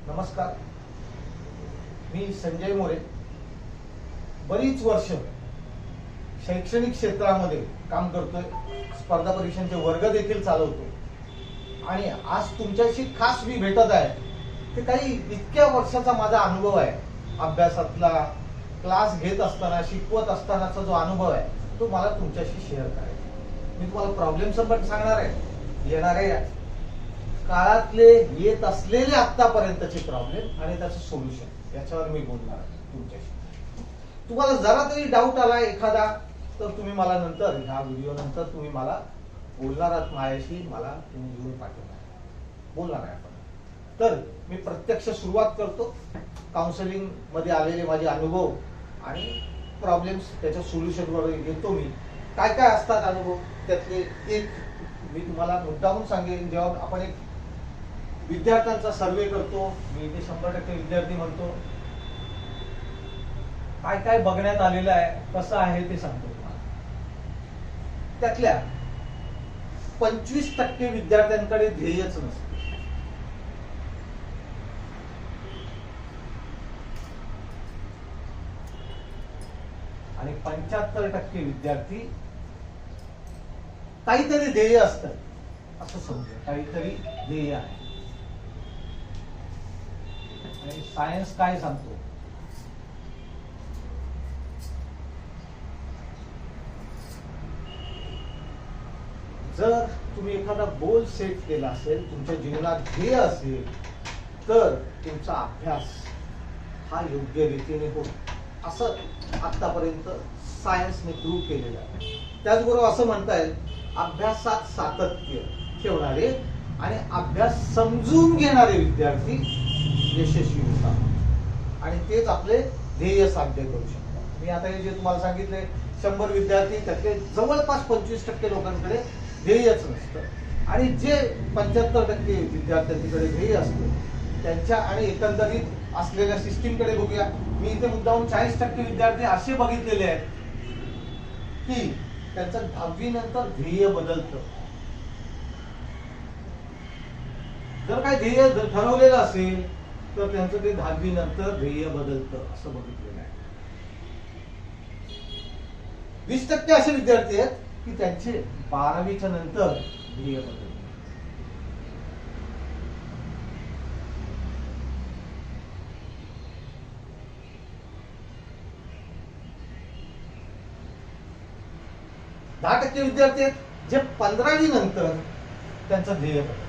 नमस्कार, मी संजय मोरे. बरीच वर्ष शैक्षणिक क्षेत्रामध्ये काम करतोय, स्पर्धा परीक्षांचे वर्ग देखील चालवतो आणि आज तुमच्याशी खास मी भेटत आहे ते काही इतक्या वर्षाचा माझा अनुभव आहे. अभ्यासातला, क्लास घेत असताना, शिकवत असतानाचा जो अनुभव आहे तो मला तुमच्याशी शेअर करायचा. मी तुम्हाला प्रॉब्लेम संबंध सांगणार आहे, येणाऱ्या काळातले येत असलेले आतापर्यंतचे प्रॉब्लेम आणि त्याचं सोल्युशन याच्यावर मी बोलणार आहे तुमच्याशी. तुम्हाला जरा तरी डाऊट आला एखादा तर तुम्ही मला नंतर ह्या व्हिडिओ नंतर तुम्ही मला बोलणार आहात, माझ्याशी मला तुम्ही व्हिडिओ पाठवणार, बोलणार आहे आपण. तर मी प्रत्यक्ष सुरुवात करतो. काउन्सिलिंग मध्ये आलेले माझे अनुभव आणि प्रॉब्लेम्स त्याच्या सोल्युशनवर येतो. मी काय काय असतात अनुभव त्यातले एक मी तुम्हाला मुद्दामून सांगेन. जेव्हा आपण एक विद्यार्थ्यांचा सर्वे करतो, मी इथे 100% विद्यार्थी म्हणतो, काय काय बघण्यात आलेलं आहे, कसं आहे ते सांगतो तुम्हाला. त्यातल्या 25% विद्यार्थ्यांकडे ध्येयच नसते आणि 75% विद्यार्थी काहीतरी ध्येय असतं, असं समजा काहीतरी ध्येय आहे. आणि सायन्स काय सांगतो, जर तुम्ही एखादा गोल सेट केला असेल, तुमच्या जीवनात ध्येय असेल, तर तुमचा अभ्यास हा योग्य रीतीने होतो, असं आतापर्यंत सायन्सने प्रूव्ह केलेलं आहे. त्याचबरोबर असं म्हणता येईल, अभ्यासात सातत्य ठेवणारे आणि अभ्यास समजून घेणारे विद्यार्थी यशस्वी होतात आणि तेच आपले ध्येय साध्य करू शकतात. मी आता हे जे तुम्हाला सांगितले 100 विद्यार्थी, त्यातले जवळपास 25% लोकांकडे ध्येयच नसतं आणि जे 75% विद्यार्थ्यांकडे ध्येय असतं त्यांच्या आणि एकंदरीत असलेल्या सिस्टीमकडे बघूया. मी इथे मुद्दाहून 40% विद्यार्थी असे बघितलेले आहेत की त्यांचं 10वी नंतर ध्येय बदलतं. जर काय ध्येय ठरवलेलं असेल तर त्यांचं ते 10वी नंतर ध्येय बदलतं, असं बघितलेलं आहे. 20% असे विद्यार्थी आहेत की त्यांचे 12वीच्या नंतर ध्येय बदलतं. दहा 10% विद्यार्थी आहेत जे 15वी नंतर त्यांचं ध्येय बदलतं.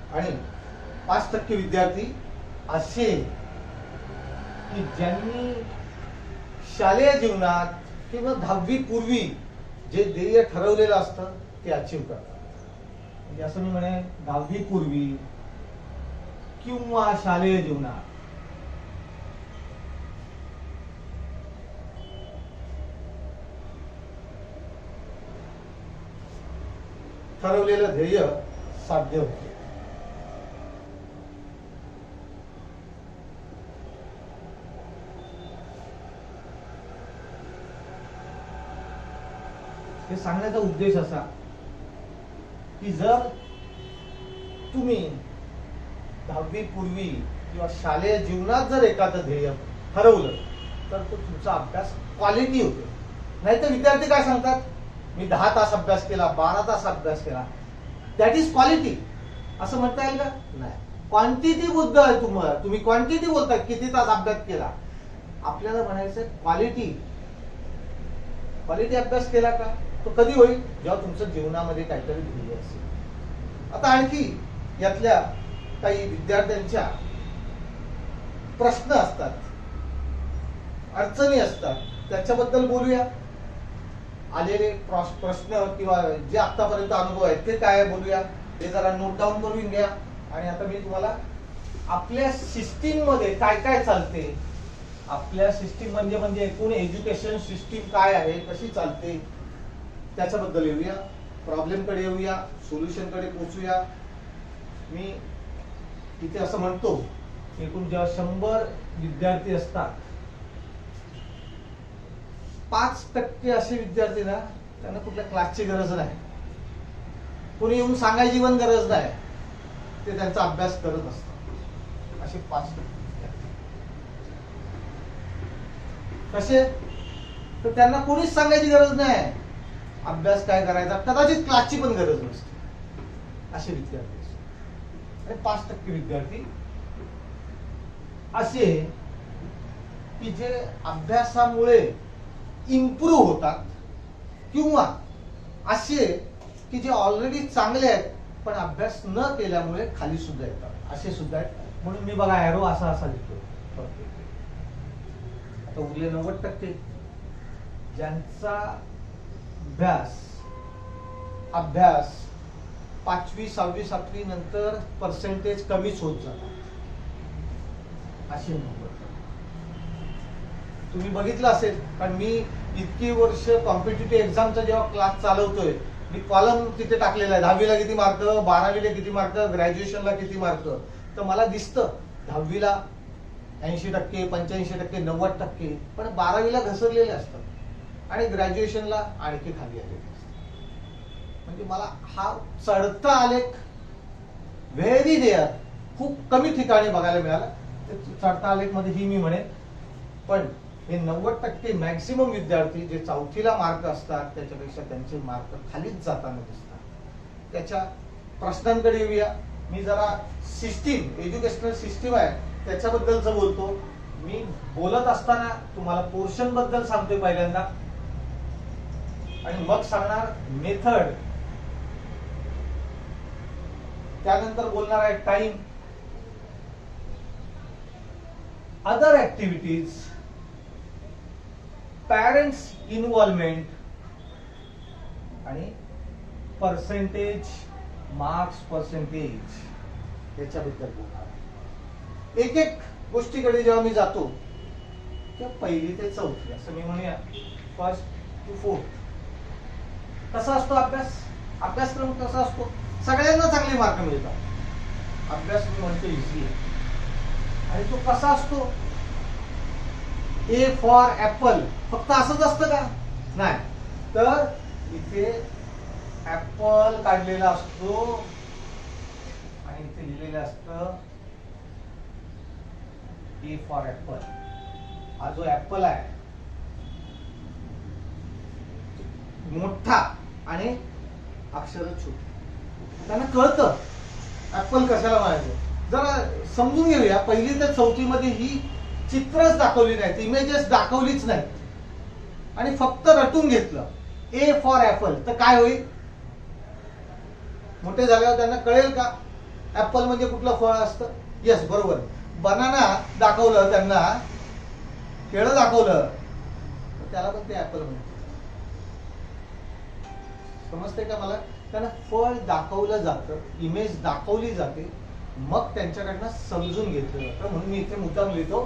आणि 5% विद्यार्थी असे की ज्यांनी शालेय जीवनात किंवा 10वी पूर्वी जे ध्येय ठरवलेलं असतं ते अचीव करतात. म्हणजे असं मी म्हणे 10वी पूर्वी किंवा शालेय जीवनात ठरवलेलं ध्येय साध्य होते. हे सांगण्याचा उद्देश असा की जर तुम्ही 10वी पूर्वी किंवा शालेय जीवनात जर एखादं ध्येय ठरवलं तर तो तुमचा अभ्यास क्वालिटी होतो. नाहीतर विद्यार्थी काय सांगतात, मी 10 तास अभ्यास केला, 12 तास अभ्यास केला, दॅट इज क्वालिटी असं म्हणता येईल का? नाही. क्वांटिटी बुद्ध आहे तुम्हाला, तुम्ही क्वांटिटी बोलताय, किती तास अभ्यास केला. आपल्याला म्हणायचं क्वालिटी. क्वालिटी अभ्यास केला का तो कधी होईल, जेव्हा तुमचं जीवनामध्ये काहीतरी ध्येय असेल. आता आणखी यातल्या काही विद्यार्थ्यांच्या प्रश्न असतात, अडचणी असतात, त्याच्याबद्दल बोलूया. आलेले प्रश्न किंवा जे आतापर्यंत अनुभव आहेत ते काय बोलूया, ते जरा नोट डाऊन करून घ्या. आणि आता मी तुम्हाला आपल्या सिस्टीम मध्ये काय काय चालते, आपल्या सिस्टीम म्हणजे एकूण एज्युकेशन सिस्टीम काय आहे, कशी चालते, त्याच्याबद्दल येऊया. प्रॉब्लेम कडे येऊया, सोल्युशन कडे पोहोचूया. मी इथे असं म्हणतो एकूण जेव्हा 100 विद्यार्थी असतात, 5% असे विद्यार्थी ना, त्यांना कुठल्या क्लासची गरज नाही, कोणी येऊन सांगायची पण गरज नाही, ते त्यांचा अभ्यास करत असतात. असे 5% कसे, तर त्यांना कोणीच सांगायची गरज नाही अभ्यास काय करायचा, कदाचित क्लासची पण गरज नसते, असे विद्यार्थी असतात. आणि 5% विद्यार्थी असे की जे अभ्यासामुळे इम्प्रूव्ह होतात, किंवा असे की जे ऑलरेडी चांगले आहेत पण अभ्यास न केल्यामुळे खाली सुद्धा येतात, असे सुद्धा आहेत. म्हणून मी बघा एरो असा असा लिहितो. आता उरले 90% ज्यांचा अभ्यास 5वी 6वी 7वी नंतर पर्सेंटेज कमीच होत जातात, असे 90%. तुम्ही बघितलं असेल, कारण मी इतकी वर्ष कॉम्पिटिटिव्ह एक्झामचा जेव्हा क्लास चालवतोय, मी कॉलम तिथे टाकलेला आहे, 10वीला किती मार्क, 12वीला किती मार्क, ग्रॅज्युएशनला किती मार्क. तर मला दिसतं 10वीला 80%, 85%, 90%, पण 12वीला घसरलेले असतात आणि ग्रॅज्युएशनला आणखी खाली आलेले असतात. म्हणजे मला हा चढता आलेख व्हेरी रेअर, खूप कमी ठिकाणी बघायला मिळाला. चढता आलेख मध्ये ही मी म्हणेन, पण हे 90% मॅक्सिमम विद्यार्थी जे 4थीला मार्क असतात त्याच्यापेक्षा त्यांचे मार्क खालीच जाताना दिसतात. त्याच्या प्रश्नांकडे येऊया. मी जरा सिस्टीम, एज्युकेशनल सिस्टीम आहे त्याच्याबद्दलच बोलतो. मी बोलत असताना तुम्हाला पोर्शन बद्दल सांगतोय पहिल्यांदा, आणि मग सांगणार मेथड, त्यानंतर बोलणार आहे time, other activities, parents involvement आणि पर्सेंटेज, मार्क्स पर्सेंटेज याच्याबद्दल बोलणार. एक एक गोष्टीकडे जेव्हा मी जातो तेव्हा 1ली ते 4थी असं मी म्हणूया, 1st to 4th कसा असतो अभ्यासक्रम कसा असतो. सगळ्यांना चांगले मार्क मिळतात, अभ्यास मी म्हणतो इझी आहे. आणि तो कसा असतो, ए फॉर ऍपल फक्त असंच असतं का, नाही, तर इथे ऍपल काढलेला असतो आणि इथे लिहिलेलं असतं ए फॉर ऍपल. हा जो ऍपल आहे मोठा आणि अक्षर छोटी, त्यांना कळतं ऍपल कशाला म्हणायचं. जरा समजून घेऊया. 1ली ते 4थी मध्ये ही चित्रच दाखवली नाहीत, इमेजेस दाखवलीच नाहीत आणि फक्त रटून घेतलं ए फॉर ऍपल. तर काय होईल, मोठे झाल्यावर त्यांना कळेल का ऍपल म्हणजे कुठलं फळ असतं. येस, बरोबर. बनाना दाखवलं त्यांना, केळं दाखवलं, त्याला पण ते ऍपल म्हणतात. समजते का मला. त्यांना फळ दाखवलं जातं, इमेज दाखवली जाते, मग त्यांच्याकडनं समजून घेतलं जातं. म्हणून मी इथे मुद्दाम लिहितो,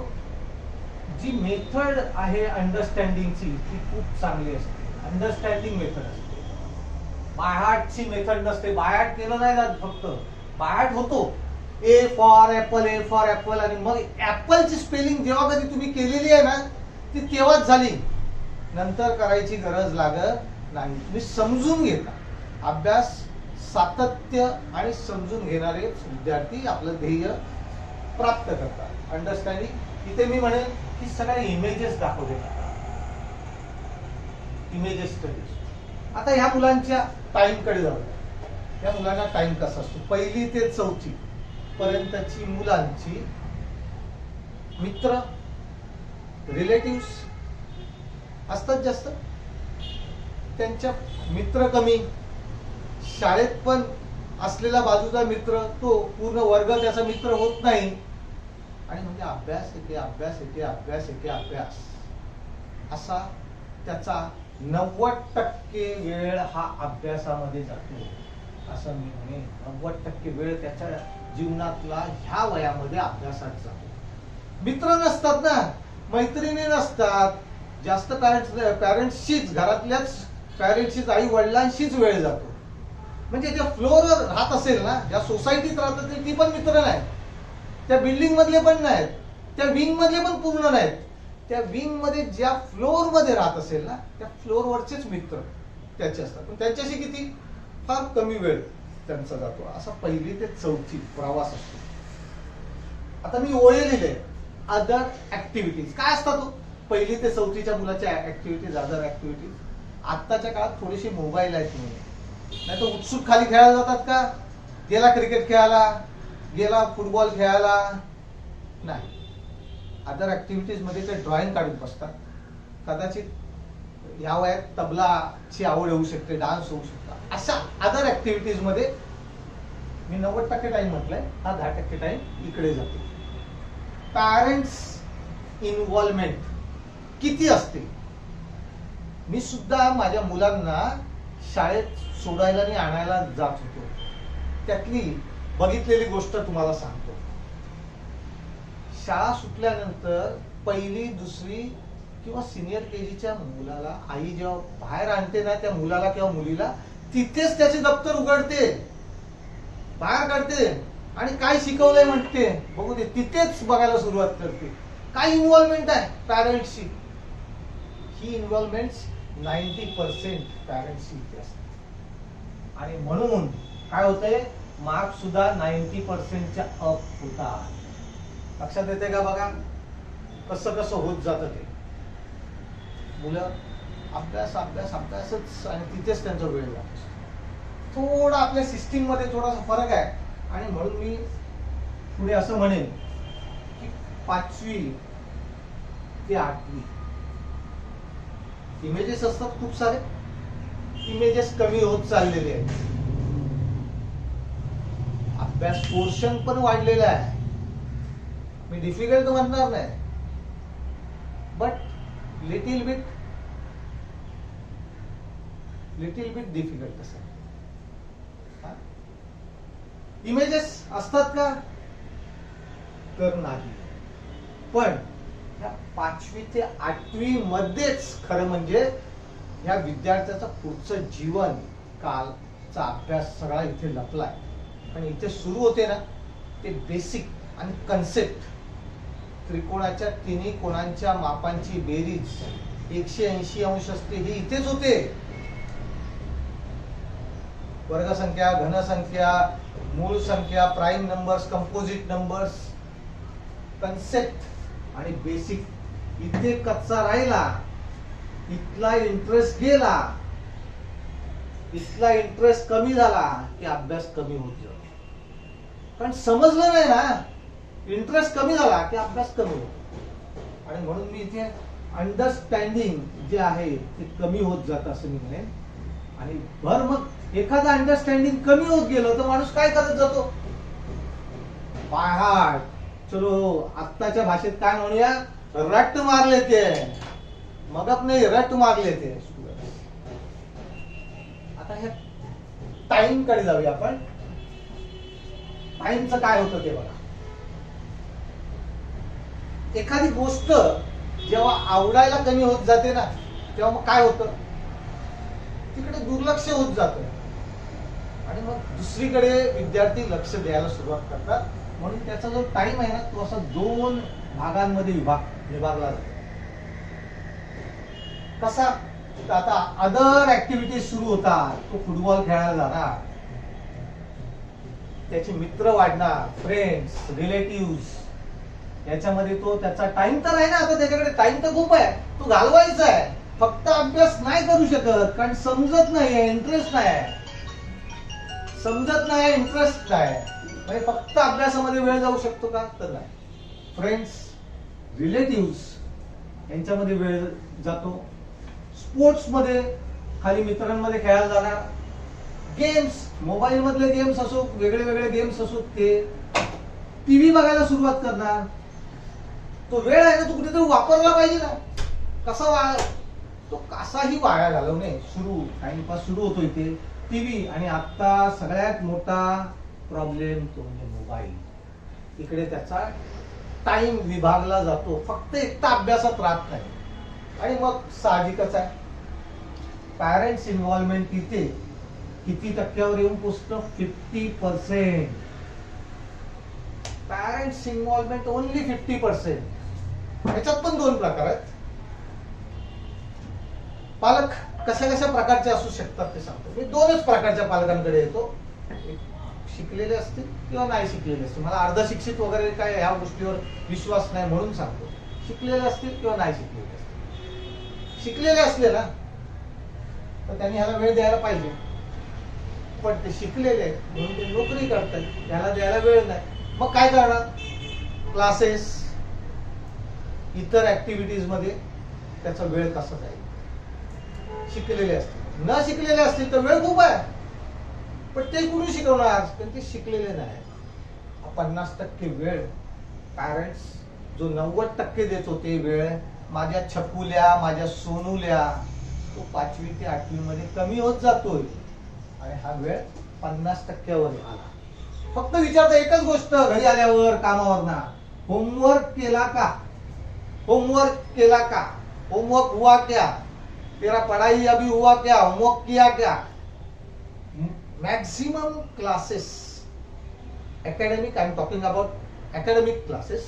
जी मेथड आहे अंडरस्टँडिंगची ती खूप चांगली असते. अंडरस्टँडिंग मेथड असते, बाय हार्टची मेथड नसते. बाय हार्ट केलं नाही जात, फक्त बाय हार्ट होतो A for apple, A for apple, आणि मग ऍपलची स्पेलिंग जेव्हा कधी तुम्ही केलेली आहे ना ती तेव्हाच झाली, नंतर करायची गरज लागत नाही. तुम्ही समजून घेता. अभ्यास, सातत्य आणि समजून घेणारे विद्यार्थी आपलं ध्येय प्राप्त करतात. अंडरस्टँडिंग, इथे मी म्हणेन की सगळ्या इमेजेस दाखवले जातात, इमेजेस स्टडीज. आता ह्या मुलांच्या टाइमकडे जाऊ. या मुलांना टाइम कसा असतो, 1ली ते 4थी पर्यंतची मुलांची मित्र, रिलेटिव्स असतात जास्त, त्यांच्या मित्र कमी, शाळेत पण असलेला बाजूचा मित्र तो पूर्ण वर्ग त्याचा मित्र होत नाही, आणि म्हणजे अभ्यास एके अभ्यास एके अभ्यास एके अभ्यास, असा त्याचा 90% वेळ हा अभ्यासामध्ये जातो. असं मी म्हणेन 90% वेळ त्याच्या जीवनातला ह्या वयामध्ये अभ्यासात जातो. मित्र नसतात ना, मैत्रिणी नसतात, जास्त पॅरेंट्सशीच, घरातल्याच पॅरेंट्सशीच, आई वडिलांशीच वेळ जातो. म्हणजे ज्या फ्लोअरवर राहत असेल ना, ज्या सोसायटीत राहत असेल ती पण मित्र नाही, त्या बिल्डिंग मधले पण नाहीत, त्या विंग मधले पण पूर्ण नाहीत. त्या विंग मध्ये ज्या फ्लोअर मध्ये राहत असेल ना, त्या फ्लोअर वरचेच मित्र त्याचे असतात, पण त्यांच्याशी किती फार कमी वेळ त्यांचा जातो. असा 1ली ते 4थी प्रवास असतो. आता मी ओळे लिहिले अदर ऍक्टिव्हिटीज. काय असतात 1ली ते 4थीच्या मुलाच्या ऍक्टिव्हिटीज, अदर ऍक्टिव्हिटीज. आत्ताच्या काळात थोडीशी मोबाईल आहेत म्हणून, नाही तर उत्सुक खाली खेळायला जातात का? गेला क्रिकेट खेळायला, गेला फुटबॉल खेळायला, नाही. अदर ऍक्टिव्हिटीज मध्ये ते ड्रॉइंग काढून बसतात. कदाचित या वयात तबलाची आवड होऊ शकते, डान्स होऊ शकतो. अशा अदर ऍक्टिव्हिटीज मध्ये मी 90% टाइम म्हटलंय, हा 10% टाइम इकडे जाते. पॅरेंट्स इन्व्हॉल्वमेंट किती असते? मी सुद्धा माझ्या मुलांना शाळेत सोडायला आणि आणायला जात होतो. त्यातली बघितलेली गोष्ट तुम्हाला सांगतो. शाळा सुटल्यानंतर 1ली, 2री किंवा सिनियर केजीच्या मुलाला आई जेव्हा बाहेर आणते ना, त्या मुलाला किंवा मुलीला तिथेच त्याचे दप्तर उघडते, बाहेर काढते आणि काय शिकवलंय म्हणते बघू दे, तिथेच बघायला सुरुवात करते. काय इन्व्हॉल्वमेंट आहे पॅरेंट्सची? ही इन्व्हॉल्वमेंट 90% पॅरेंट्सची इथे असते. आणि म्हणून काय होतंय, मार्क्स सुद्धा 90%च्या अप होतात. लक्षात येते का? बघा कसं कसं होत जातं ते. मुलं अभ्यास अभ्यास अभ्यासच आणि तिथेच त्यांचा वेळ जातो. थोडा आपल्या सिस्टीम मध्ये थोडासा फरक आहे. आणि म्हणून मी पुढे असं म्हणेन की 5वी ते 8वी इमेजेस असतात खूप सारे, इमेजेस कमी होत चाललेले आहेत. अभ्यास पोर्शन पण वाढलेला आहे. मी डिफिकल्ट म्हणणार नाही, बट लिटिल बिट डिफिकल्ट असं. इमेजेस असतात का? तर नाही. पण या 5वी ते 8वी मध्येच खरं म्हणजे या विद्यार्थ्याचं पुढचं जीवन कालचा अभ्यास सगळा इथे लपलाय. आणि इथे सुरू होते ना ते बेसिक आणि कन्सेप्ट. त्रिकोणाच्या तिन्ही कोणांच्या मापांची बेरीज 180 अंश असते, हे इथेच होते. वर्गसंख्या, घनसंख्या, मूळ संख्या, prime numbers, composite numbers, concept आणि बेसिक इथे कच्चा राहिला. इथला इंटरेस्ट गेला, इथला इंटरेस्ट कमी झाला की अभ्यास कमी होत जातो. कारण समजलं नाही ना, इंटरेस्ट कमी झाला की अभ्यास कमी होतो. आणि म्हणून मी इथे अंडरस्टँडिंग जे आहे ते कमी होत जातं असं मी म्हणेन. आणि मग एखादा अंडरस्टँडिंग कमी होत गेलं तर माणूस काय करत जातो? By heart. चलो आत्ताच्या भाषेत काय म्हणूया, रट्ट मारले ते. मग नाही, रट्ट मारले ते. आता ह्या टाइम कडे जाऊया आपण. टाइमचं काय होतं ते बघा. एखादी गोष्ट जेव्हा आवडायला कमी होत जाते ना, तेव्हा मग काय होतं, तिकडे दुर्लक्ष होत जातं. आणि मग दुसरीकडे विद्यार्थी लक्ष द्यायला सुरुवात करतात. म्हणून त्याचा जो टाइम आहे ना, तो असा 2 भागांमध्ये विभागला जातो. कसा? आता अदर ऍक्टिव्हिटीज सुरू होतात. तो फुटबॉल खेळायला जाणार, त्याचे मित्र वाढणार, फ्रेंड्स, रिलेटिव्ह, याच्यामध्ये तो त्याचा टाइम तर आहे ना. आता त्याच्याकडे टाइम तर खूप आहे, तो घालवायचा आहे. फक्त अभ्यास नाही करू शकत, कारण समजत नाही, इंटरेस्ट नाही, समजत नाही, इंटरेस्ट नाही. म्हणजे फक्त अभ्यासामध्ये वेळ जाऊ शकतो का? तर नाही. फ्रेंड्स, रिलेटिव्ह यांच्यामध्ये वेळ जातो. स्पोर्ट्स मध्ये खाली मित्रांमध्ये खेळायला जाणार. गेम्स, मोबाईल मधले गेम्स असो, वेगळे वेगळे गेम्स असो, ते टीव्ही बघायला सुरुवात करणार. तो वेळ आहे ना, तो कुठेतरी वापरला पाहिजे ना. कसा तो कसाही वाया घालवू नये. टाइमपास सुरू होतो इथे टीव्ही. आणि आता सगळ्यात मोठा प्रॉब्लेम तो म्हणजे मोबाईल. इकडे त्याचा टाइम विभागला जातो, फक्त एकटा अभ्यासात राहत नाही. आणि मग साहजिकच आहे, पॅरेंट्स इन्व्हॉल्वमेंट इथे किती टक्क्यावर येऊन पोचतं? 50%. Parents involvement only 50%. याच्यात पण दोन प्रकार आहेत. पालक कशा कशा प्रकारचे असू शकतात ते सांगतो. मी दोनच प्रकारच्या पालकांकडे येतो. शिकलेले असतील किंवा नाही शिकलेले असतील. मला अर्धशिक्षित वगैरे काय ह्या गोष्टीवर विश्वास नाही म्हणून सांगतो. शिकलेले असतील किंवा नाही शिकलेले असतील. शिकलेले असले ना तर त्यांनी ह्याला वेळ द्यायला पाहिजे. पण ते शिकलेले म्हणून ते नोकरी करतात, ह्याला द्यायला वेळ नाही. मग काय करणार? क्लासेस, इतर ऍक्टिव्हिटीज मध्ये त्याचा वेळ कसा जाईल. शिकलेले असतील, न शिकलेले असतील तर वेळ खूप आहे, पण ते कुठून शिकवणार? पण ते शिकलेले नाही. 50% वेळ पॅरेंट्स जो 90% देत होते वेळ माझ्या छकुल्या, माझ्या सोनूल्या, तो 5वी ते 8वी मध्ये कमी होत जातोय आणि हा वेळ 50%वर आला. फक्त विचारता एकच गोष्ट घरी आल्यावर कामावर ना, होमवर्क केला का? होमवर्क केला का? होमवर्क हुआ क्या? तेरा पढ़ाई अभी हुआ क्या? होमवर्क किया क्या? Maximum classes academic, I am talking about academic classes,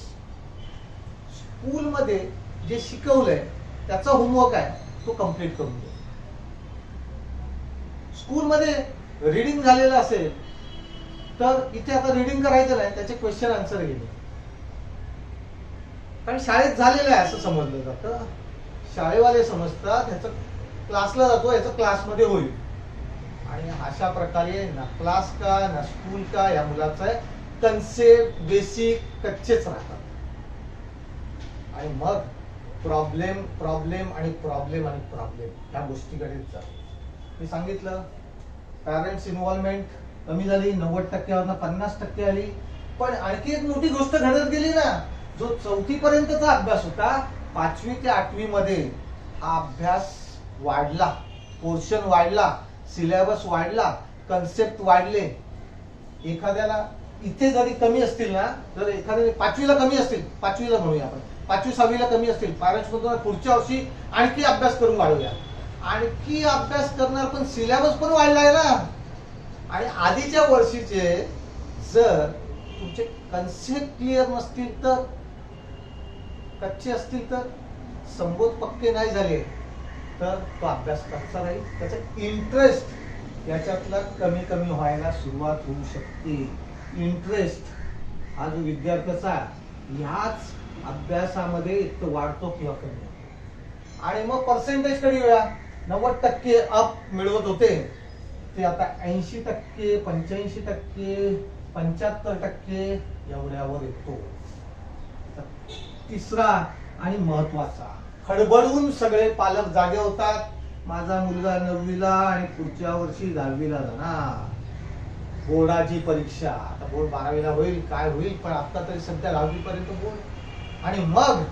school मध्ये जे शिकवलंय त्याचा होमवर्क आहे तो कम्प्लीट करून दे. स्कूल मध्ये रीडिंग झालेलं असेल तर इथे आता रीडिंग करायचं नाही, त्याचे क्वेश्चन आन्सर घेणे. कारण शाळेत झालेलं आहे असं समजलं जातं. शाळेवाले समजतात ह्याचं क्लासला जातो, ह्याचं क्लासमध्ये होईल. आणि अशा प्रकारे ना क्लास का ना स्कूल का या मुलाचा कन्सेप्ट बेसिक कच्चेच राहतात. आणि मग प्रॉब्लेम प्रॉब्लेम आणि प्रॉब्लेम आणि प्रॉब्लेम ह्या गोष्टीकडे जातो. मी सांगितलं पॅरेंट्स इन्व्हॉल्वमेंट कमी झाली, 90%वरनं 50% आली. पण आणखी एक मोठी गोष्ट घडत गेली ना, जो 4थी पर्यंतचा अभ्यास होता 5वी ते 8वी मध्ये हा अभ्यास वाढला, पोर्शन वाढला, सिलेबस वाढला, कन्सेप्ट वाढले. एखाद्याला इथे जरी कमी असतील ना, जर एखाद्याला 5वीला कमी असतील, 5वीला म्हणूया आपण, 5वी 6वीला कमी असतील, पॅरेंट्स म्हणतो पुढच्या वर्षी आणखी अभ्यास करून वाढवूया. आणखी अभ्यास करणार, पण सिलेबस पण वाढलाय ना. आणि आधीच्या वर्षीचे जर तुमचे कन्सेप्ट क्लिअर नसतील तर, कच्चे असतील तर, संबोध पक्के नाही झाले तर तो अभ्यास कसा राहील, त्याचा इंटरेस्ट याच्यातला कमी कमी व्हायला सुरुवात होऊ शकते. इंटरेस्ट हा जो विद्यार्थ्याचा ह्याच अभ्यासामध्ये एक तर वाढतो किंवा कमी होतो. आणि मग पर्सेंटेज कडे येऊया. 90% अप मिळवत होते ते आता 80%, 85%, 75% एवढ्यावर येतो. तिसरा आणि महत्वाचा, खडबडून सगळे पालक जागे होतात. माझा मुलगा 9वीला आणि पुढच्या वर्षी 10वीला जाणार, बोर्डाची परीक्षा. आता बोर्ड 12वीला होईल, काय होईल, पण आता तरी सध्या 10वी पर्यंत बोर्ड. आणि मग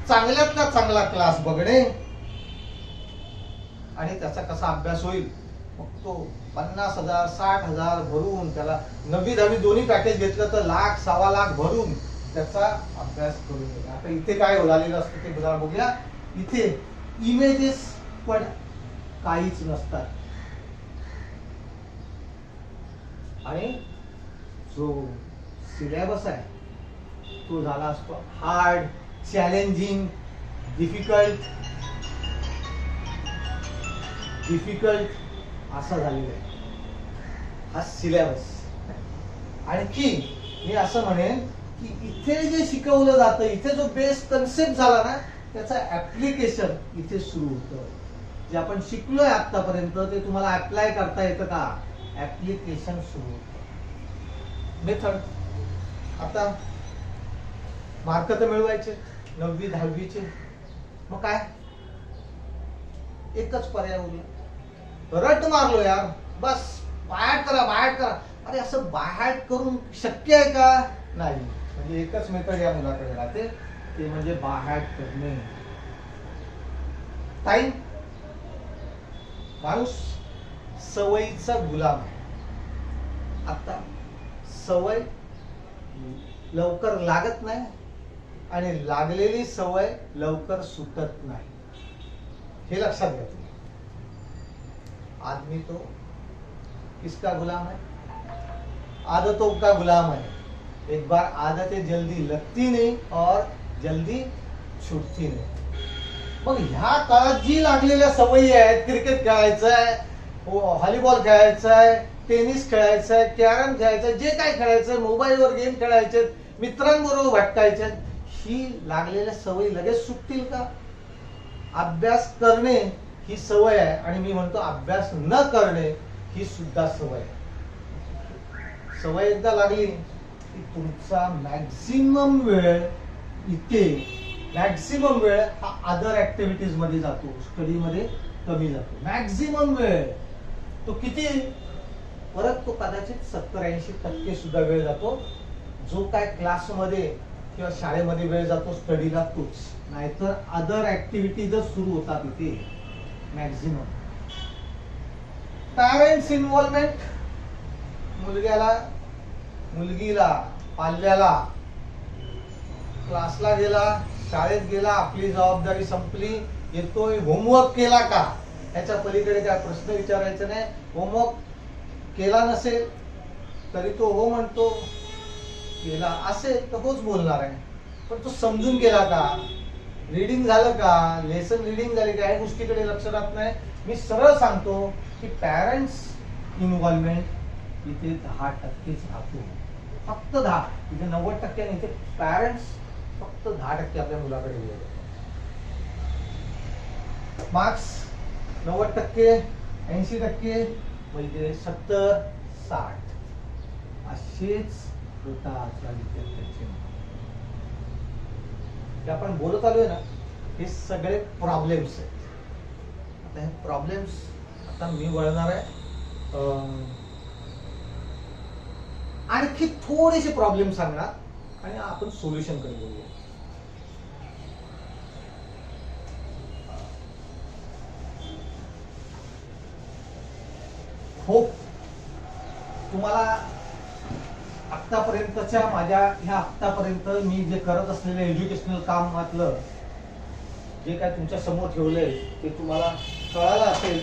चांगल्यातला चांगला क्लास बघणे आणि त्याचा कसा अभ्यास होईल. मग तो 50,000 60,000 भरून, त्याला 9वी 10वी दोन्ही पॅकेज घेतलं तर 1,00,000 1,00,000 भरून त्याचा अभ्यास करून घ्या. आता इथे काय झालेलं असतं ते बघूया. इथे इमेजेस पण काहीच नसतात आणि जो सिलेबस आहे तो झाला असतो हार्ड, चॅलेंजिंग, डिफिकल्ट असा झालेला आहे हा सिलेबस. आणखी मी असं म्हणेन की इथे जे शिकवलं जातं, इथे जो बेस कन्सेप्ट झाला ना, त्याचा ऍप्लिकेशन इथे सुरू होतं. जे आपण शिकलोय आतापर्यंत ते तुम्हाला अप्लाय करता येतं का, ऍप्लिकेशन सुरू होतं. मेथड, आता मार्क तर मिळवायचे 9वी 10वीचे, मग काय एकच पर्याय उरला, रट मारलो यार, बस बायहार्ट करा बायहार्ट करा. अरे असं बायहार्ट करून शक्य आहे का? नाही. म्हणजे एकच मेथड या मुलाकडे राहते, ते म्हणजे बायहार्ट करणे. टाइम, माणूस सवयीचा गुलाम आहे. आता सवय लवकर लागत नाही आणि लागलेली सवय लवकर सुटत नाही, हे लक्षात घ्या तुम्ही. आदमी तो किसका गुलाम है? आदतों का गुलाम है. एक बार आदतें जल्दी लगती नहीं और जल्दी छुटती नाही. मग ह्या काळात जी लागलेल्या सवयी आहेत, क्रिकेट खेळायचं आहे, व्हॉलीबॉल खेळायचा आहे, टेनिस खेळायचं आहे, कॅरम खेळायचं आहे, जे काय खेळायचं आहे, मोबाईलवर गेम खेळायचे, मित्रांबरोबर भटकायचे, ही लागलेल्या सवयी लगेच सुटतील का? अभ्यास करणे ही सवय आहे आणि मी म्हणतो अभ्यास न करणे ही सुद्धा सवय आहे. सवय एकदा लागली की तुमचा मॅक्झिमम वेळ इथे, मॅक्झिमम वेळ हा अदर ऍक्टिव्हिटीज मध्ये जातो, स्टडी मध्ये कमी जातो. मॅक्झिमम वेळ तो किती? परत तो कदाचित 70-80% सुद्धा वेळ जातो. जो काय क्लासमध्ये किंवा शाळेमध्ये वेळ जातो स्टडीला तोच, नाहीतर अदर ऍक्टिव्हिटीजच सुरू होतात इथे मॅक्झिमम. पॅरेंट्स इन्व्हॉल्वमेंट, मुलग्याला, मुलगीला, पाल्याला, क्लासला गेला, शाळेत गेला, आपली जबाबदारी संपली, येतोय, होमवर्क केला का, ह्याच्या पलीकडे काय प्रश्न विचारायचा नाही. होमवर्क केला नसेल तरी तो हो म्हणतो, केला असेल तर होच बोलणार आहे, पण तो समजून गेला का, रीडिंग झालं का, लेसन रीडिंग झाली का, या गोष्टीकडे लक्ष राहत नाही. मी सरळ सांगतो की पॅरेंट्स इन्व्हॉल्वमेंट इथे 10%च राहतो, फक्त 10. इथे 90% इथे पॅरेंट्स फक्त 10% आपल्या मुलाकडे दिले. मार्क्स 90%, 80%, म्हणजे 70-60 असेच होतात विद्यार्थ्यांचे. जे आपण बोलत आलोय ना, हे सगळे प्रॉब्लेम्स आहेत. आता हे प्रॉब्लेम्स आता मी वळणार आहे आणखी थोडेसे प्रॉब्लेम सांगणार आणि आपण सोल्युशन कडे बोलूया. हो, तुम्हाला आतापर्यंतच्या ह्या आतापर्यंत मी जे करत असलेलं एज्युकेशनल कामातलं जे काय तुमच्या समोर ठेवलंय ते तुम्हाला कळालं असेल.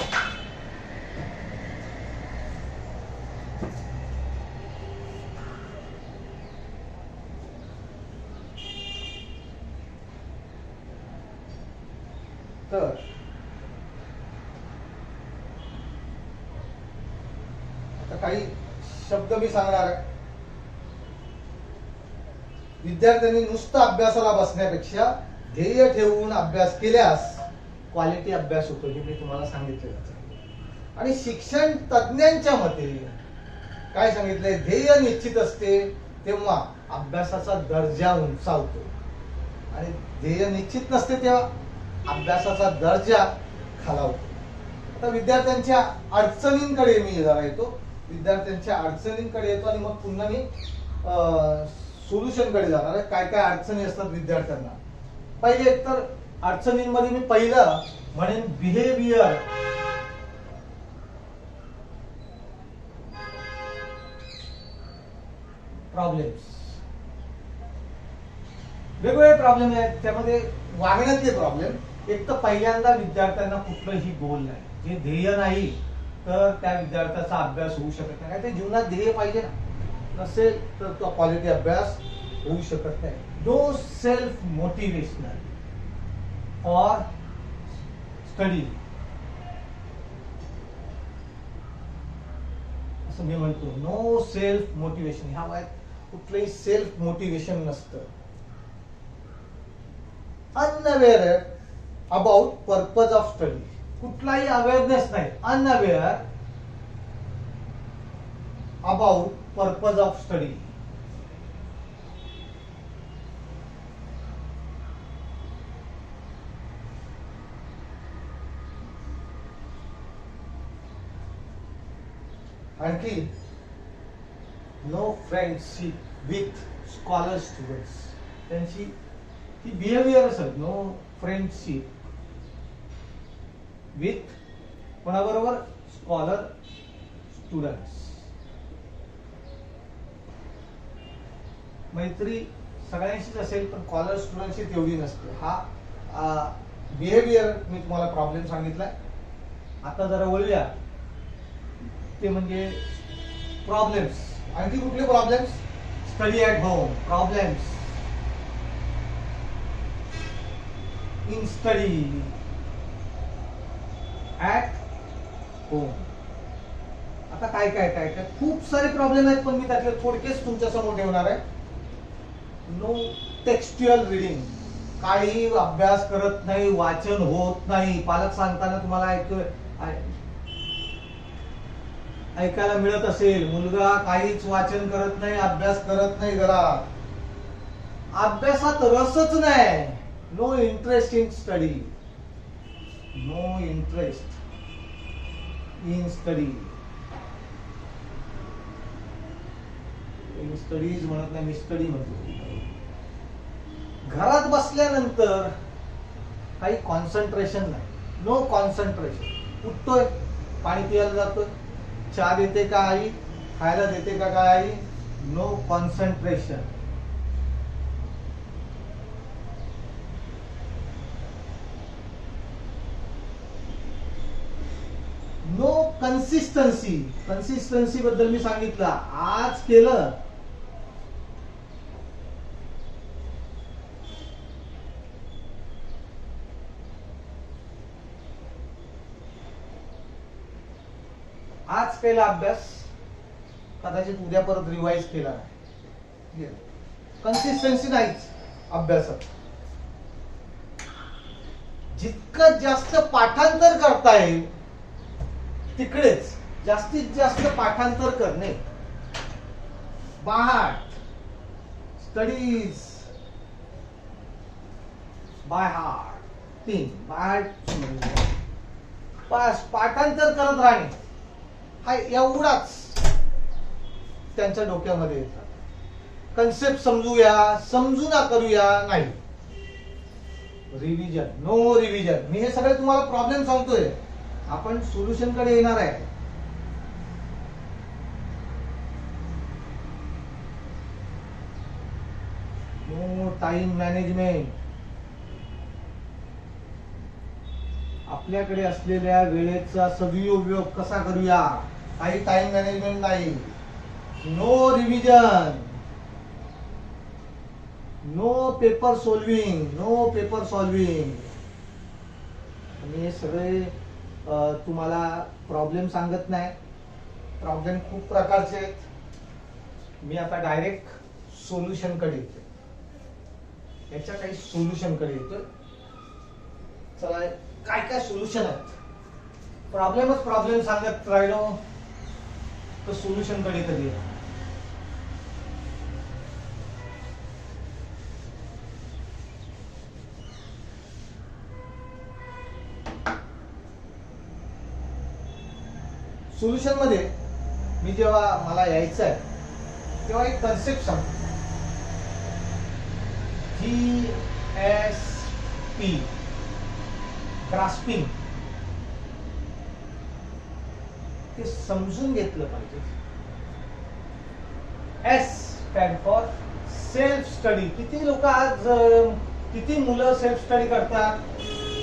तर आता काही शब्द मी सांगणार आहे. विद्यार्थ्यांनी नुसतं अभ्यासाला बसण्यापेक्षा ध्येय ठेवून अभ्यास केल्यास क्वालिटी अभ्यास होतो, हे मी तुम्हाला सांगितलेलं आहे. आणि शिक्षण तज्ञांच्या मते काय सांगितलंय, ध्येय निश्चित असते तेव्हा अभ्यासाचा दर्जा उंचावतो आणि ध्येय निश्चित नसते तेव्हा अभ्यासाचा दर्जा खालावतो. आता विद्यार्थ्यांच्या अडचणींकडे मी जरा येतो, विद्यार्थ्यांच्या अडचणींकडे येतो आणि मग पुन्हा मी सोल्युशन कडे जाणार आहे. काय काय अडचणी असतात विद्यार्थ्यांना. पहिले एक तर अडचणींमध्ये मी पहिलं म्हणेन बिहेवियर. प्रॉब्लेम्स, वेगवेगळे प्रॉब्लेम आहेत, त्यामध्ये वागण्यातले प्रॉब्लेम. एक तर पहिल्यांदा विद्यार्थ्यांना कुठलंही गोल नाही, जे ध्येय नाही तर त्या विद्यार्थ्याचा अभ्यास होऊ शकत नाही. ते जीवनात ध्येय पाहिजे ना, नसेल तर तो क्वालिटी अभ्यास होऊ शकत नाही. No self motivational for study असं मी म्हणतो. नो सेल्फ मोटिवेशन, ह्या वयात कुठलंही सेल्फ मोटिवेशन नसतं. Unaware about purpose of study, कुठलाही अवेअरनेस नाही. Unaware about purpose of study. आणखी no friendship with scholar students, त्यांची ही बिहेवियर असेल. नो फ्रेंडशिप विथ कोणाबरोबर, स्कॉलर स्टुडंट्स. मैत्री सगळ्यांशीच असेल पण स्कॉलर स्टुडंटशी तेवढी नसते. हा बिहेवियर मी तुम्हाला प्रॉब्लेम सांगितलाय. आता जरा वळूया, ते म्हणजे प्रॉब्लेम्स. आणखी कुठले problems, study at home, problems in study at home. आता काय काय काय काय खूप सारे प्रॉब्लेम आहेत, पण मी त्यातले थोडकेच तुमच्या समोर ठेवणार आहे. नो टेक्स्च्युअल रीडिंग, काही अभ्यास करत नाही, वाचन होत नाही. पालक सांगताना तुम्हाला ऐकायला मिळत असेल, मुलगा काहीच वाचन करत नाही, अभ्यास करत नाही घरात, अभ्यासात रसच नाही. No interest in study, no interest in study. Studies म्हणत नाही, मी स्टडी म्हणतो. घरात बसल्यानंतर काही कॉन्सन्ट्रेशन नाही, नो कॉन्सन्ट्रेशन. उठतोय, पाणी पियाला जातोय, चहा देते का आई, खायला देते का काय आई, no concentration. No consistency. Consistency बद्दल मी सांगितलं, आज केलं आज केला अभ्यास, कदाचित उद्या परत रिवाइज केला नाही. कन्सिस्टन्सी नाहीच अभ्यासात. जितकं जास्त पाठांतर करता येईल तिकडेच जास्तीत जास्त पाठांतर करणे. बाहाट स्टडीज बाय हार्ट, 3 बाहाट बस पाठांतर करत राहणे, हा एवढाच त्यांच्या डोक्यामध्ये येतात. कन्सेप्ट समजूया, समजू ना करूया नाही. Revision, no revision. मी हे सगळे तुम्हाला प्रॉब्लेम सांगतोय, आपण सोल्युशन कडे येणार आहे. No time management. आपल्याकडे असलेल्या वेळेचा सदुपयोग कसा करूया, काही टाइम मॅनेजमेंट नाही. No revision, no paper solving, no paper solving. आणि हे सगळे तुम्हाला प्रॉब्लेम सांगत नाही. प्रॉब्लेम खूप प्रकारचे आहेत. मी आता डायरेक्ट सोल्युशन कडे येतोय, याच्या काही सोल्युशन कडे येतोय. चला, काय काय सोल्युशन आहेत. प्रॉब्लेमच प्रॉब्लेम सांगत राहिलो तर सोल्युशन कडे कधी येणार. सोल्युशन मध्ये मी जेव्हा मला यायचं आहे तेव्हा एक कन्सेप्ट सांगतो. GSP, grasping. ते समजून घेतलं पाहिजे. S stand for self study. किती लोक आज, किती मुलं सेल्फ स्टडी करतात,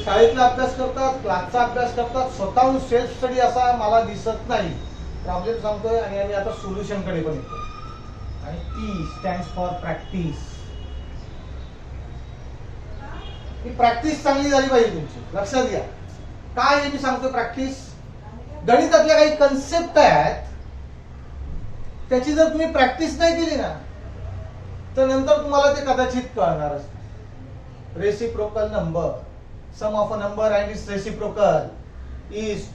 शाळेतला अभ्यास करतात, क्लासचा अभ्यास करतात, स्वतःहून सेल्फ स्टडी असा मला दिसत नाही. प्रॉब्लेम सांगतोय आणि आम्ही आता सोल्युशन कडे पण येतो. आणि P stand for practice. He practice चांगली झाली पाहिजे तुमची, लक्षात घ्या. काय हे मी सांगतोय प्रॅक्टिस. गणितातल्या काही कन्सेप्ट आहेत, त्याची जर तुम्ही प्रॅक्टिस नाही केली ना तर नंतर तुम्हाला ते कदाचित कळणारच नाही. Reciprocal number, sum of a number and its reciprocal is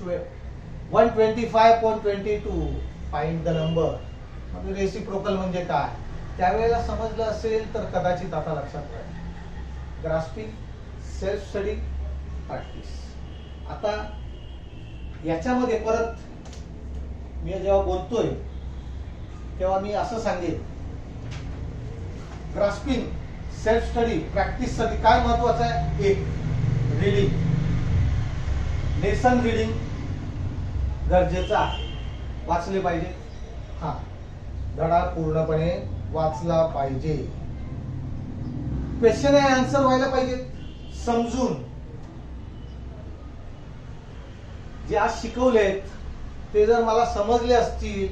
125.22. Find the number. म्हणजे रेसिप्रोकल म्हणजे काय त्यावेळेला समजलं असेल तर कदाचित आता लक्षात राहील. Grasping, self study, practice. आता याच्यामध्ये परत मी जेव्हा बोलतोय तेव्हा मी असं सांगेन, ग्रास्पिंग, सेल्फ स्टडी, प्रॅक्टिस साठी काय महत्वाचं आहे. एक, रीडिंग. लेसन रीडिंग गरजेचं आहे, वाचले पाहिजे. हा, धडा पूर्णपणे वाचला पाहिजे. क्वेश्चन आणि आन्सर व्हायला पाहिजे समजून. जे आज शिकवलेत ते जर मला समजले असतील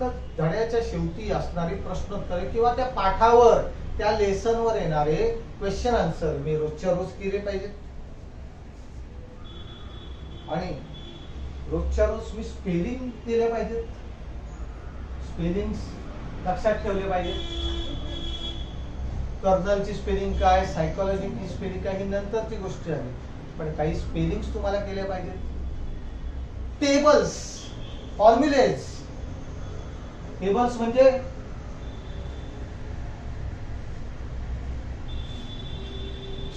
तर धड्याच्या शेवटी असणारी प्रश्नोत्तरे किंवा त्या पाठावर त्या लेसनवर येणारे क्वेश्चन आन्सर मी रोजच्या रोज केले पाहिजेत. आणि रोजच्या रोज मी स्पेलिंग दिले पाहिजेत. स्पेलिंग लक्षात ठेवले पाहिजेत. कर्नलची स्पेलिंग काय, सायकोलॉजीची स्पेलिंग काय ही नंतरची गोष्ट आहे, पण काही स्पेलिंग तुम्हाला केल्या पाहिजेत. Tables, formulas. टेबल्स म्हणजे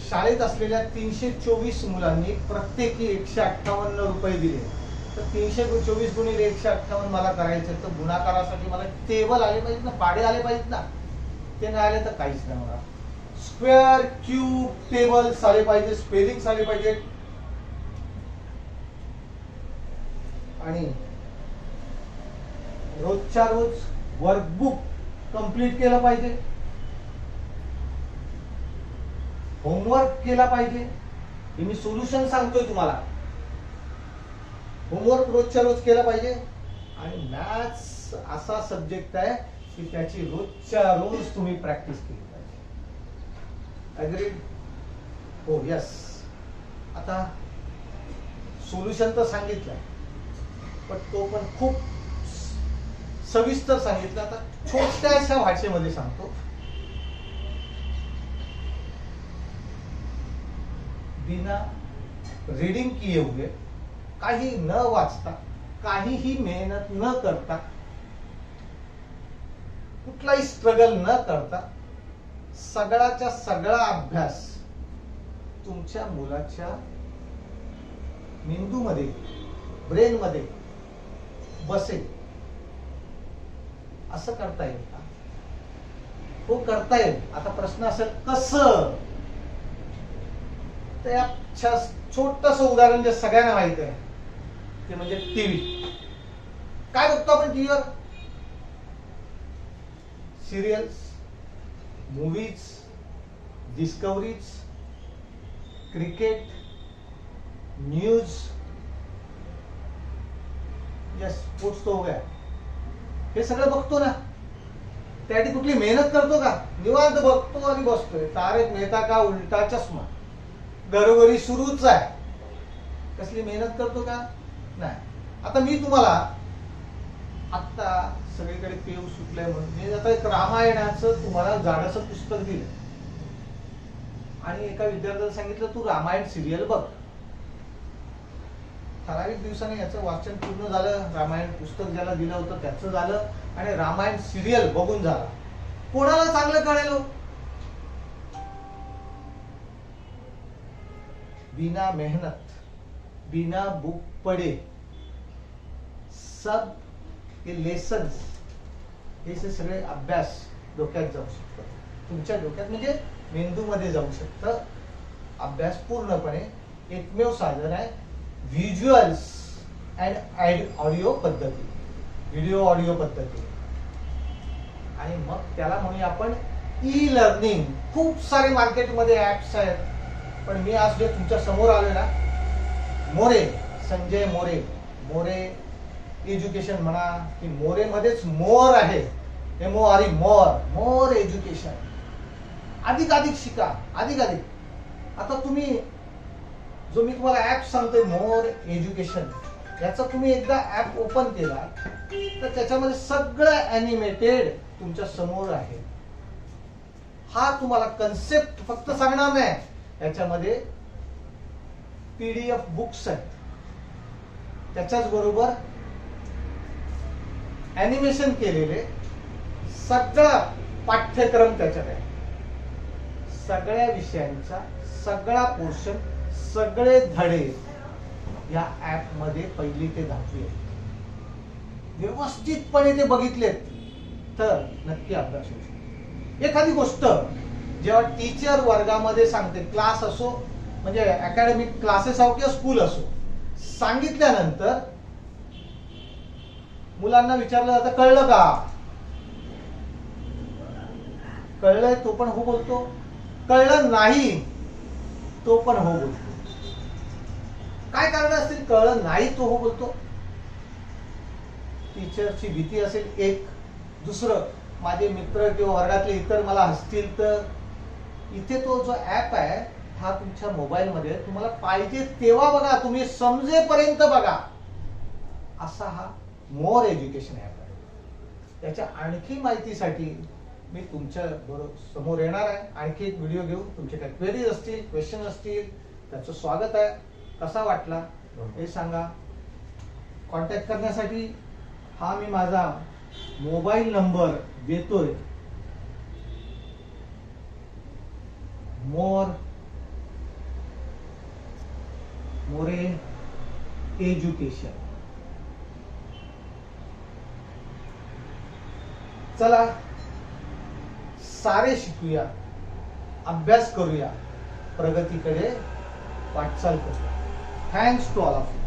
शाळेत असलेल्या 324 मुलांनी प्रत्येकी 158 रुपये दिले. तर 324 गुणिले 158 मला करायचे, तर गुणाकारासाठी मला टेबल आले पाहिजेत ना, पाडे आले पाहिजेत ना. ते नाही आले तर काहीच नाही होणार. स्क्वेअर, क्यूब, टेबल्स आले पाहिजे, स्पेलिंग आले पाहिजे. आणि रोजच्या रोज वर्कबुक कंप्लीट केलं पाहिजे. होमवर्क केला पाहिजे. हे मी सोल्युशन सांगतोय तुम्हाला. होमवर्क रोजच्या रोज केला पाहिजे. आणि मॅथ्स असा सब्जेक्ट आहे की त्याची रोजच्या रोज तुम्ही प्रॅक्टिस केली पाहिजे. अग्रीड? हो, यस. आता सोल्युशन तर सांगितलंय, पण तो पण खूप सविस्तर सांगितलं. आता छोट्याशा भाषेमध्ये सांगतो. बिना रीडिंग किए हुए, काही न वाचता, काहीही मेहनत न करता, कुठलाही स्ट्रगल न करता सगळाच्या सगळा अभ्यास तुमच्या मुलाच्या मेंदूमध्ये, ब्रेन मध्ये बसेल असं करता येईल का? हो, करता येईल. आता प्रश्न असेल कसं? त्या छोटस उदाहरण जे सगळ्यांना माहित आहे ते म्हणजे टीव्ही. काय बघतो आपण टीव्हीवर? Serials, movies, discoveries, cricket, news, या स्पोर्ट्स तो हो गया. हे सगळं बघतो ना. त्यासाठी कुठली मेहनत करतो का? निवांत बघतो आणि बसतोय. तारक मेहता का उलटा चष्मा घरोघरी सुरूच आहे. कसली मेहनत करतो का? नाही. आता मी तुम्हाला आता सगळीकडे पेव सुटलंय म्हणून मी आता एक रामायणाचं तुम्हाला जाडसं पुस्तक दिलं आणि एका विद्यार्थ्याला सांगितलं तू रामायण सिरियल बघ. ठराविक दिवसाने याचं वाचन पूर्ण झालं. रामायण पुस्तक ज्याला दिलं होतं त्याचं झालं आणि रामायण सिरियल बघून झाला. कोणाला चांगलं कळेल? बिना मेहनत, बिना बुक पढ़े सब हे लेसन्स, हे सगळे अभ्यास डोक्यात जाऊ शकतात. तुमच्या डोक्यात म्हणजे मेंदूमध्ये जाऊ शकतं. अभ्यास पूर्णपणे एकमेव साधन आहे व्हिज्युअल्स अँड ऑडिओ पद्धती, व्हिडिओ ऑडिओ पद्धती. आणि मग त्याला म्हणूया आपण ई लर्निंग. खूप सारे मार्केटमध्ये ऍप्स आहेत, पण मी आज जे तुमच्या समोर आलोय ना, मोरे, संजय मोरे, मोरे एज्युकेशन म्हणा की मोरे मध्येच मोर आहे, MORE, मोर एज्युकेशन. अधिक शिका, अधिक. आता तुम्ही जो मी तुम्हाला ऍप सांगतोय मोर एज्युकेशन, याचा तुम्ही एकदा ऍप ओपन केला तर त्याच्यामध्ये सगळं ऍनिमेटेड तुमच्या समोर आहे. हा तुम्हाला कन्सेप्ट फक्त सांगणार नाही, याच्यामध्ये PDF बुक्स आहेत, त्याच्याच बरोबर ऍनिमेशन केलेले सगळा पाठ्यक्रम त्याच्यात आहे. सगळ्या विषयांचा सगळा पोर्शन, सगळे धडे या ऍप मध्ये 1ली ते 10वी व्यवस्थितपणे ते बघितलेत तर नक्की अभ्यास होऊ शकतो. एखादी गोष्ट जेव्हा टीचर वर्गामध्ये सांगते, क्लास असो म्हणजे अकॅडमिक क्लासेस असो किंवा स्कूल असो, सांगितल्यानंतर मुलांना विचारलं जातं कळलं का? कळलंय तो पण हो बोलतो, कळलं नाही तो पण हो बोलतो. काय कारण असतील कळलं नाही तो हो बोलतो? टीचरची भीती असेल एक. दुसरं, माझे मित्र किंवा वर्गातले इतर मला हसतील. तर इथे तो जो ऍप आहे हा तुमच्या मोबाईलमध्ये तुम्हाला पाहिजे तेव्हा बघा, तुम्ही समजेपर्यंत बघा, असा हा मोर एज्युकेशन ऍप आहे. त्याच्या आणखी माहितीसाठी मी तुमच्या समोर येणार आहे. आणखी एक व्हिडिओ घेऊन तुमचे काही क्वेरीज असतील, क्वेश्चन असतील, त्याचं स्वागत आहे. कसा वाटला हे सांगा. कॉन्टॅक्ट करण्यासाठी हा मी माझा मोबाईल नंबर देतोय. मोरे एज्युकेशन. चला सारे शिकूया, अभ्यास करूया, प्रगतीकडे वाटचाल करूया. Thanks to all of you.